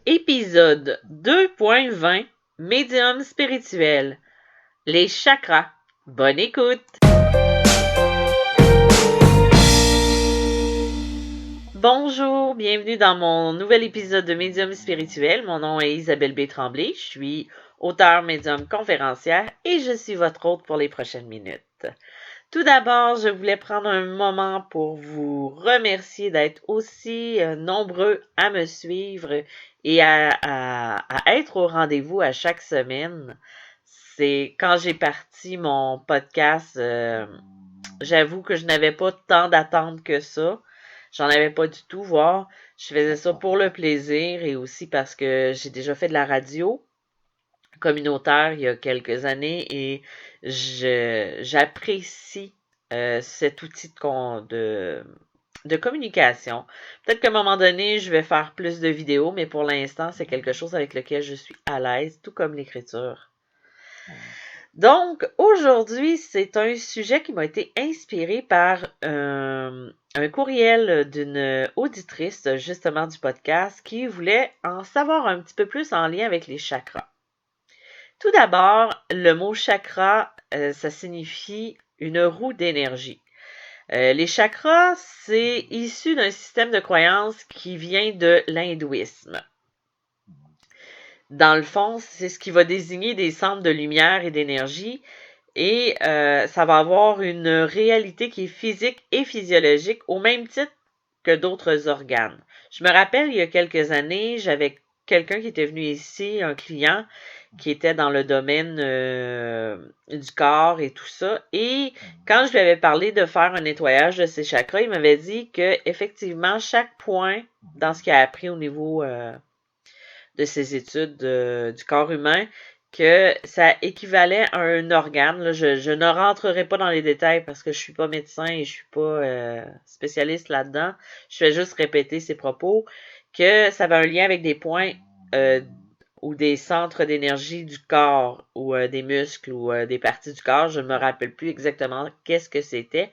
Épisode 2.20 Médium spirituel. Les chakras. Bonne écoute! Bonjour, bienvenue dans mon nouvel épisode de Médium spirituel. Mon nom est Isabelle B. Tremblay. Je suis auteure, médium, conférencière et je suis votre hôte pour les prochaines minutes. Tout d'abord, je voulais prendre un moment pour vous remercier d'être aussi nombreux à me suivre et à être au rendez-vous à chaque semaine. C'est quand j'ai parti mon podcast, j'avoue que je n'avais pas tant d'attentes que ça. J'en avais pas du tout, voire je faisais ça pour le plaisir et aussi parce que j'ai déjà fait de la radio communautaire il y a quelques années et j'apprécie cet outil de communication. Peut-être qu'à un moment donné, je vais faire plus de vidéos, mais pour l'instant, c'est quelque chose avec lequel je suis à l'aise, tout comme l'écriture. Donc, aujourd'hui, c'est un sujet qui m'a été inspiré par un courriel d'une auditrice, justement, du podcast, qui voulait en savoir un petit peu plus en lien avec les chakras. Tout d'abord, le mot chakra, ça signifie une roue d'énergie. Les chakras, c'est issu d'un système de croyance qui vient de l'hindouisme. Dans le fond, c'est ce qui va désigner des centres de lumière et d'énergie et ça va avoir une réalité qui est physique et physiologique au même titre que d'autres organes. Je me rappelle, il y a quelques années, j'avais quelqu'un qui était venu ici, un client, qui était dans le domaine du corps et tout ça. Et quand je lui avais parlé de faire un nettoyage de ses chakras, il m'avait dit que effectivement chaque point dans ce qu'il a appris au niveau de ses études du corps humain, que ça équivalait à un organe. Là, je ne rentrerai pas dans les détails parce que je suis pas médecin et je suis pas spécialiste là-dedans. Je fais juste répéter ses propos, que ça avait un lien avec des points ou des centres d'énergie du corps ou des muscles ou des parties du corps. Je ne me rappelle plus exactement qu'est-ce que c'était.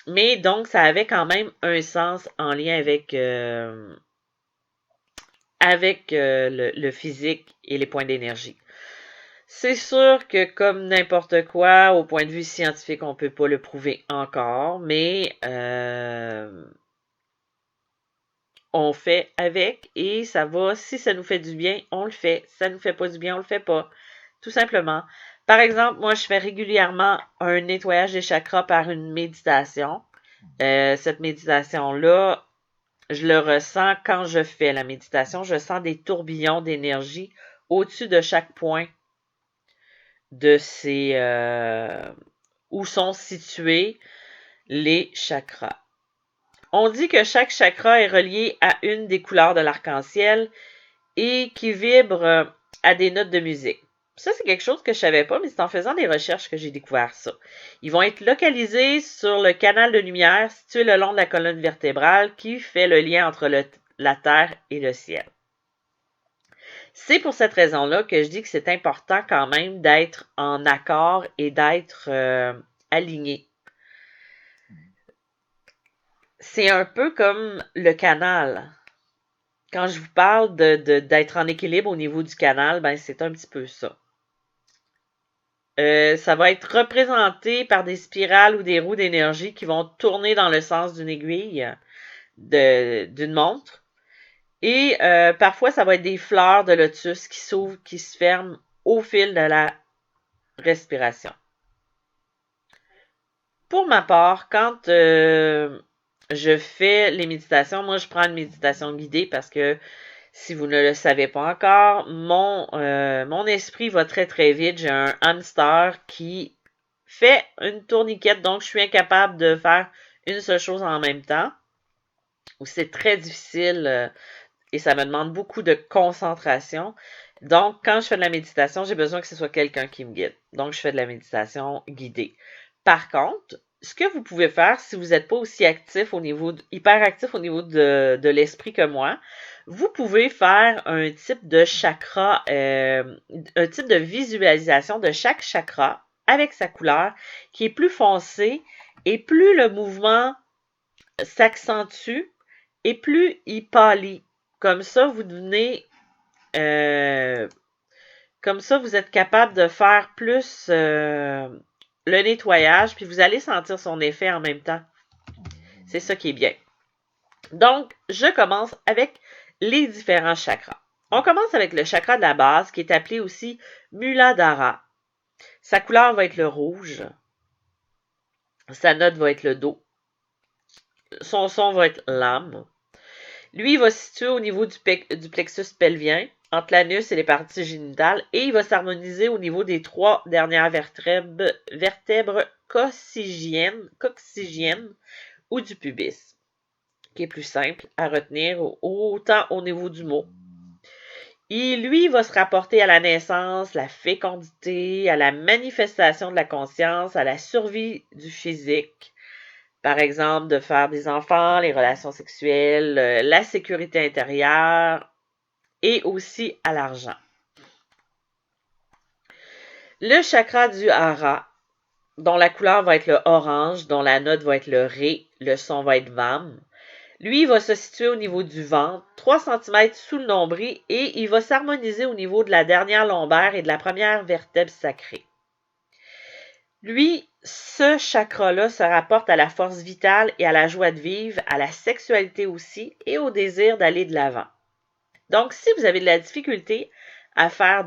Mais donc, ça avait quand même un sens en lien avec le physique et les points d'énergie. C'est sûr que comme n'importe quoi, au point de vue scientifique, on ne peut pas le prouver encore, mais on fait avec et ça va. Si ça nous fait du bien, on le fait. Si ça nous fait pas du bien, on le fait pas. Tout simplement. Par exemple, moi, je fais régulièrement un nettoyage des chakras par une méditation. Cette méditation-là, je le ressens quand je fais la méditation. Je sens des tourbillons d'énergie au-dessus de chaque point de ces où sont situés les chakras. On dit que chaque chakra est relié à une des couleurs de l'arc-en-ciel et qui vibre à des notes de musique. Ça, c'est quelque chose que je savais pas, mais c'est en faisant des recherches que j'ai découvert ça. Ils vont être localisés sur le canal de lumière situé le long de la colonne vertébrale qui fait le lien entre la Terre et le ciel. C'est pour cette raison-là que je dis que c'est important quand même d'être en accord et d'être aligné. C'est un peu comme le canal. Quand je vous parle d'être en équilibre au niveau du canal, ben c'est un petit peu ça. Ça va être représenté par des spirales ou des roues d'énergie qui vont tourner dans le sens d'une aiguille d'une montre. Et parfois, ça va être des fleurs de lotus qui s'ouvrent, qui se ferment au fil de la respiration. Pour ma part, quand je fais les méditations, moi je prends une méditation guidée parce que si vous ne le savez pas encore, mon esprit va très très vite. J'ai un hamster qui fait une tourniquette, donc je suis incapable de faire une seule chose en même temps. Ou c'est très difficile et ça me demande beaucoup de concentration. Donc, quand je fais de la méditation, j'ai besoin que ce soit quelqu'un qui me guide. Donc, je fais de la méditation guidée. Par contre, ce que vous pouvez faire si vous n'êtes pas aussi actif hyperactif au niveau de l'esprit que moi, vous pouvez faire un type de chakra, un type de visualisation de chaque chakra avec sa couleur qui est plus foncé et plus le mouvement s'accentue et plus il pâlit. Comme ça, vous devenez Comme ça, vous êtes capable de faire plus le nettoyage, puis vous allez sentir son effet en même temps. C'est ça qui est bien. Donc, je commence avec les différents chakras. On commence avec le chakra de la base, qui est appelé aussi Muladhara. Sa couleur va être le rouge. Sa note va être le do. Son son va être l'âme. Lui, il va se situer au niveau du plexus pelvien, entre l'anus et les parties génitales, et il va s'harmoniser au niveau des 3 dernières vertèbres coccygiennes ou du pubis, qui est plus simple à retenir, autant au niveau du mot. Et lui, il va se rapporter à la naissance, la fécondité, à la manifestation de la conscience, à la survie du physique. Par exemple, de faire des enfants, les relations sexuelles, la sécurité intérieure et aussi à l'argent. Le chakra du hara, dont la couleur va être le orange, dont la note va être le ré, le son va être vam. Lui, il va se situer au niveau du ventre, 3 cm sous le nombril, et il va s'harmoniser au niveau de la dernière lombaire et de la première vertèbre sacrée. Lui, ce chakra-là se rapporte à la force vitale et à la joie de vivre, à la sexualité aussi, et au désir d'aller de l'avant. Donc, si vous avez de la difficulté à faire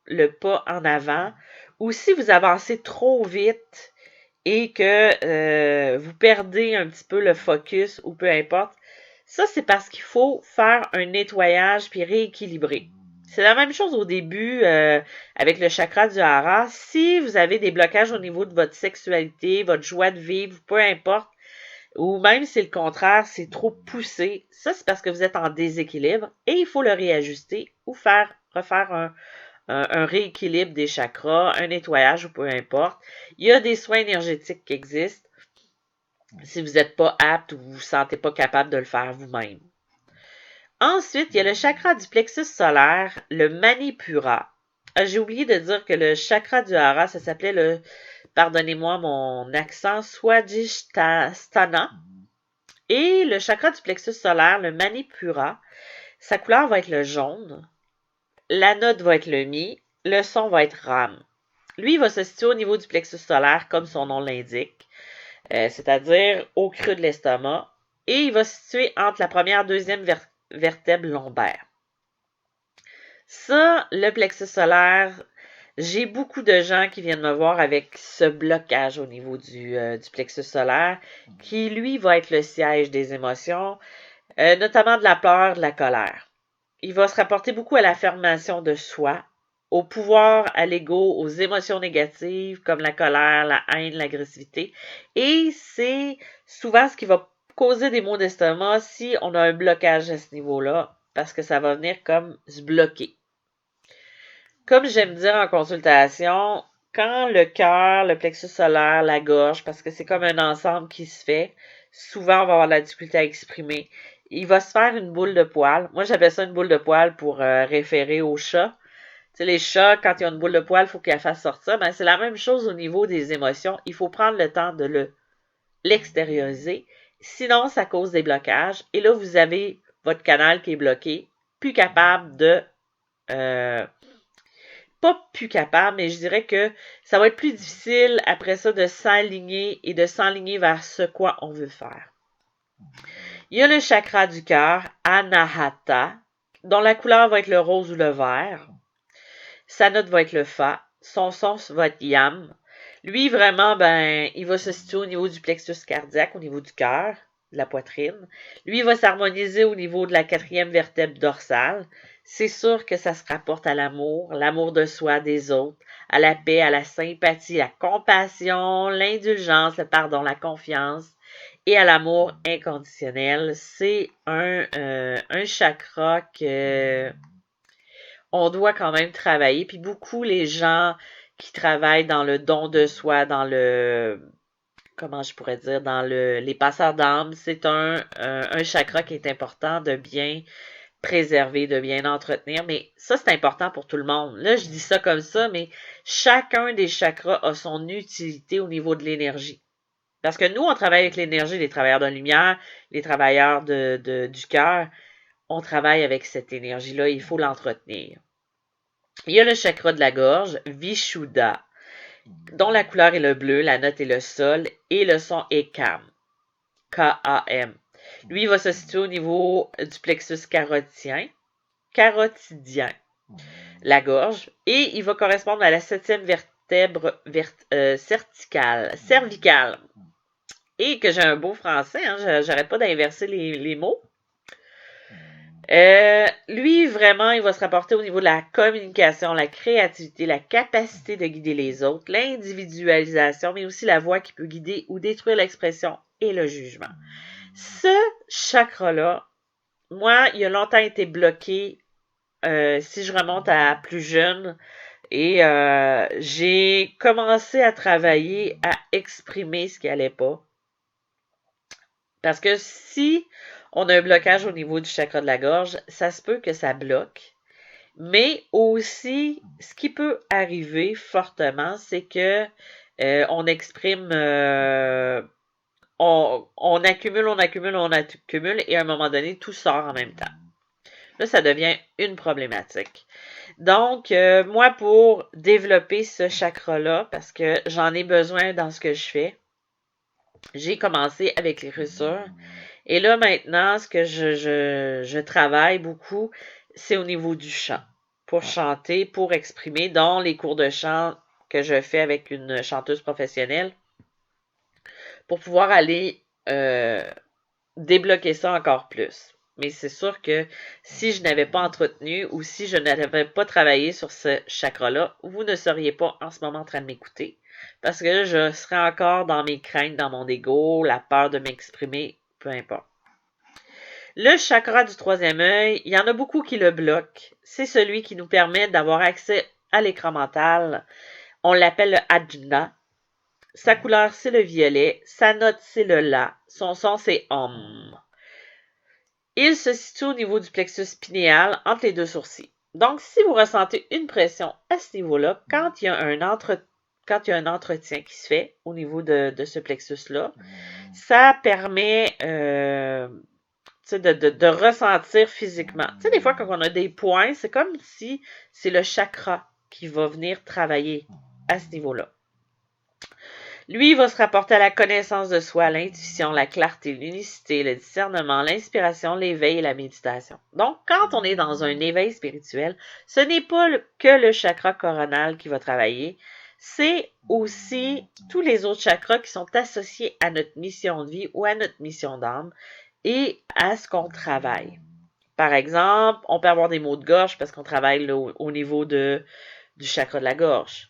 le pas en avant, ou si vous avancez trop vite et que vous perdez un petit peu le focus, ou peu importe, ça, c'est parce qu'il faut faire un nettoyage puis rééquilibrer. C'est la même chose au début avec le chakra du hara. Si vous avez des blocages au niveau de votre sexualité, votre joie de vivre, peu importe, ou même si le contraire, c'est trop poussé, ça c'est parce que vous êtes en déséquilibre et il faut le réajuster ou refaire un rééquilibre des chakras, un nettoyage ou peu importe. Il y a des soins énergétiques qui existent si vous n'êtes pas apte ou vous ne vous sentez pas capable de le faire vous-même. Ensuite, il y a le chakra du plexus solaire, le Manipura. J'ai oublié de dire que le chakra du hara, ça s'appelait le, pardonnez-moi mon accent, Swadhisthana. Et le chakra du plexus solaire, le Manipura, sa couleur va être le jaune, la note va être le mi, le son va être ram. Lui, il va se situer au niveau du plexus solaire, comme son nom l'indique, c'est-à-dire au creux de l'estomac, et il va se situer entre la première et deuxième vertèbre lombaire. Ça, le plexus solaire, j'ai beaucoup de gens qui viennent me voir avec ce blocage au niveau du plexus solaire, qui, lui, va être le siège des émotions, notamment de la peur, de la colère. Il va se rapporter beaucoup à l'affirmation de soi, au pouvoir, à l'ego, aux émotions négatives comme la colère, la haine, l'agressivité. Et c'est souvent ce qui va causer des maux d'estomac si on a un blocage à ce niveau-là, parce que ça va venir comme se bloquer. Comme j'aime dire en consultation, quand le cœur, le plexus solaire, la gorge, parce que c'est comme un ensemble qui se fait, souvent on va avoir de la difficulté à exprimer. Il va se faire une boule de poils. Moi, j'appelle ça une boule de poils pour référer aux chats. Tu sais, les chats, quand ils ont une boule de poils, il faut qu'ils la fassent sortir. Ben, c'est la même chose au niveau des émotions. Il faut prendre le temps de l'extérioriser. Sinon, ça cause des blocages. Et là, vous avez votre canal qui est bloqué, plus capable de... pas plus capable, mais je dirais que ça va être plus difficile après ça de s'aligner et de s'enligner vers ce quoi on veut faire. Il y a le chakra du cœur, Anahata, dont la couleur va être le rose ou le vert. Sa note va être le fa. Son son va être yam. Lui, vraiment, il va se situer au niveau du plexus cardiaque, au niveau du cœur, de la poitrine. Lui, il va s'harmoniser au niveau de la 4e vertèbre dorsale. C'est sûr que ça se rapporte à l'amour de soi, des autres, à la paix, à la sympathie, la compassion, l'indulgence, le pardon, la confiance et à l'amour inconditionnel. C'est un chakra que on doit quand même travailler. Puis beaucoup les gens qui travaillent dans le don de soi, dans comment je pourrais dire, dans les passeurs d'âme, c'est un chakra qui est important de bien préserver, de bien entretenir. Mais ça, c'est important pour tout le monde. Là, je dis ça comme ça, mais chacun des chakras a son utilité au niveau de l'énergie. Parce que nous, on travaille avec l'énergie, les travailleurs de lumière, les travailleurs du cœur. on travaille avec cette énergie-là, il faut l'entretenir. Il y a le chakra de la gorge, Vishuddha, dont la couleur est le bleu, la note est le sol et le son est Kam. K-A-M. Lui, il va se situer au niveau du plexus carotidien, la gorge, et il va correspondre à la 7e vertèbre cervicale. Et que j'ai un beau français, hein, j'arrête pas d'inverser les mots. Lui, vraiment, il va se rapporter au niveau de la communication, la créativité, la capacité de guider les autres, l'individualisation, mais aussi la voix qui peut guider ou détruire l'expression et le jugement. Ce chakra-là, moi, il a longtemps été bloqué, si je remonte à plus jeune, et j'ai commencé à travailler, à exprimer ce qui allait pas. Parce que si on a un blocage au niveau du chakra de la gorge, ça se peut que ça bloque. Mais aussi, ce qui peut arriver fortement, c'est que on exprime, on accumule, et à un moment donné, tout sort en même temps. Là, ça devient une problématique. Donc, moi, pour développer ce chakra-là, parce que j'en ai besoin dans ce que je fais, j'ai commencé avec l'écriture. Et là, maintenant, ce que je travaille beaucoup, c'est au niveau du chant. Pour chanter, pour exprimer, dans les cours de chant que je fais avec une chanteuse professionnelle, pour pouvoir aller débloquer ça encore plus. Mais c'est sûr que si je n'avais pas entretenu ou si je n'avais pas travaillé sur ce chakra-là, vous ne seriez pas en ce moment en train de m'écouter. Parce que je serais encore dans mes craintes, dans mon ego, la peur de m'exprimer, peu importe. Le chakra du 3e œil, il y en a beaucoup qui le bloquent. C'est celui qui nous permet d'avoir accès à l'écran mental. On l'appelle le Ajna. Sa couleur, c'est le violet. Sa note, c'est le La. Son son, c'est Om. Il se situe au niveau du plexus pinéal, entre les deux sourcils. Donc, si vous ressentez une pression à ce niveau-là, quand il y a un entretien qui se fait au niveau de ce plexus-là, ça permet de ressentir physiquement. Tu sais, des fois, quand on a des points, c'est comme si c'est le chakra qui va venir travailler à ce niveau-là. Lui, il va se rapporter à la connaissance de soi, l'intuition, la clarté, l'unicité, le discernement, l'inspiration, l'éveil et la méditation. Donc, quand on est dans un éveil spirituel, ce n'est pas que le chakra coronal qui va travailler, c'est aussi tous les autres chakras qui sont associés à notre mission de vie ou à notre mission d'âme et à ce qu'on travaille. Par exemple, on peut avoir des maux de gorge parce qu'on travaille au niveau du chakra de la gorge.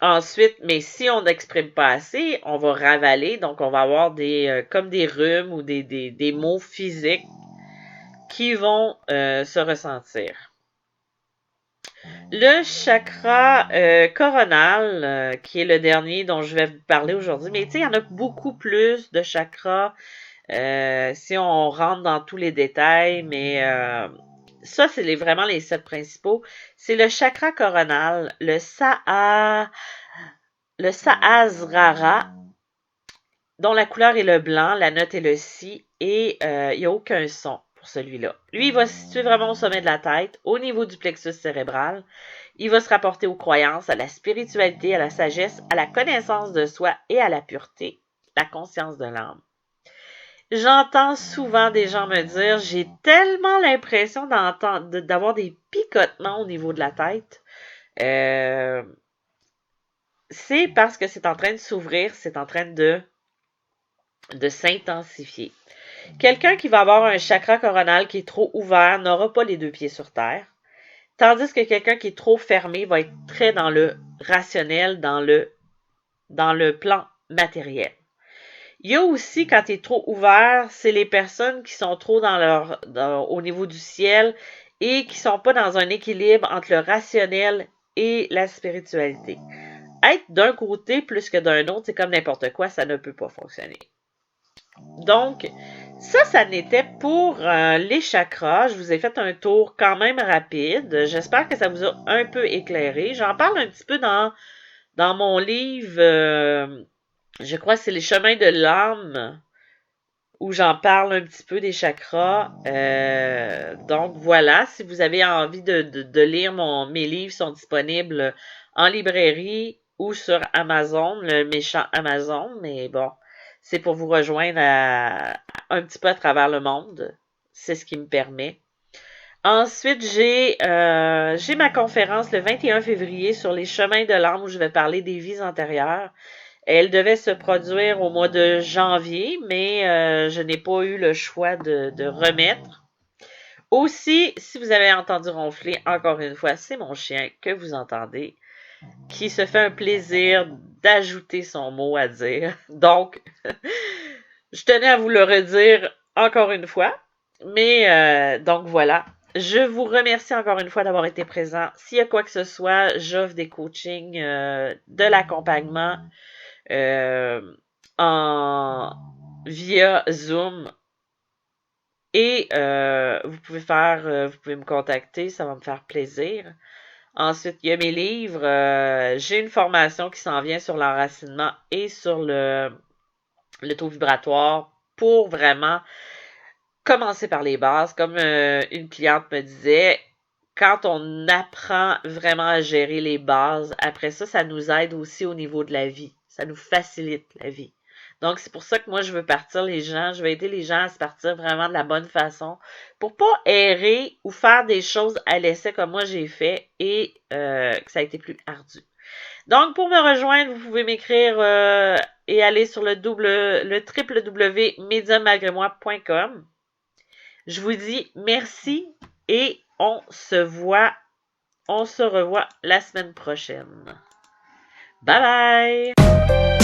Ensuite, mais si on n'exprime pas assez, on va ravaler, donc on va avoir comme des rhumes ou des maux physiques qui vont se ressentir. Le chakra coronal, qui est le dernier dont je vais vous parler aujourd'hui, mais tu sais, il y en a beaucoup plus de chakras si on rentre dans tous les détails, mais ça, c'est vraiment les 7 principaux. C'est le chakra coronal, le Sahasrara, dont la couleur est le blanc, la note est le Si, et il n'y a aucun son pour celui-là. Lui, il va se situer vraiment au sommet de la tête, au niveau du plexus cérébral. Il va se rapporter aux croyances, à la spiritualité, à la sagesse, à la connaissance de soi et à la pureté, la conscience de l'âme. J'entends souvent des gens me dire, j'ai tellement l'impression d'avoir des picotements au niveau de la tête. C'est parce que c'est en train de s'ouvrir, c'est en train de s'intensifier. Quelqu'un qui va avoir un chakra coronal qui est trop ouvert n'aura pas les 2 pieds sur terre, tandis que quelqu'un qui est trop fermé va être très dans le rationnel, dans le plan matériel. Il y a aussi, quand il est trop ouvert, c'est les personnes qui sont trop au niveau du ciel et qui ne sont pas dans un équilibre entre le rationnel et la spiritualité. Être d'un côté plus que d'un autre, c'est comme n'importe quoi, ça ne peut pas fonctionner. Donc, ça n'était pour les chakras. Je vous ai fait un tour quand même rapide. J'espère que ça vous a un peu éclairé. J'en parle un petit peu dans mon livre, je crois que c'est Les chemins de l'âme. où j'en parle un petit peu des chakras. Donc voilà, si vous avez envie de lire mes livres sont disponibles en librairie ou sur Amazon, le méchant Amazon, mais bon, c'est pour vous rejoindre un petit peu à travers le monde. C'est ce qui me permet. Ensuite, j'ai ma conférence le 21 février sur les chemins de l'âme où je vais parler des vies antérieures. Elle devait se produire au mois de janvier, mais je n'ai pas eu le choix de remettre. Aussi, si vous avez entendu ronfler, encore une fois, c'est mon chien que vous entendez, qui se fait un plaisir d'ajouter son mot à dire. Donc, je tenais à vous le redire encore une fois. Mais donc voilà. Je vous remercie encore une fois d'avoir été présent. S'il y a quoi que ce soit, j'offre des coachings, de l'accompagnement euh, via Zoom. Et vous pouvez me contacter, ça va me faire plaisir. Ensuite, il y a mes livres. J'ai une formation qui s'en vient sur l'enracinement et sur le taux vibratoire pour vraiment commencer par les bases. Comme une cliente me disait, quand on apprend vraiment à gérer les bases, après ça, ça nous aide aussi au niveau de la vie. Ça nous facilite la vie. Donc, c'est pour ça que moi, je veux partir les gens, je veux aider les gens à se partir vraiment de la bonne façon pour pas errer ou faire des choses à l'essai comme moi j'ai fait et que ça a été plus ardu. Donc, pour me rejoindre, vous pouvez m'écrire et aller sur le www.mediummalgrémoi.com. Je vous dis merci et on se revoit la semaine prochaine. Bye bye!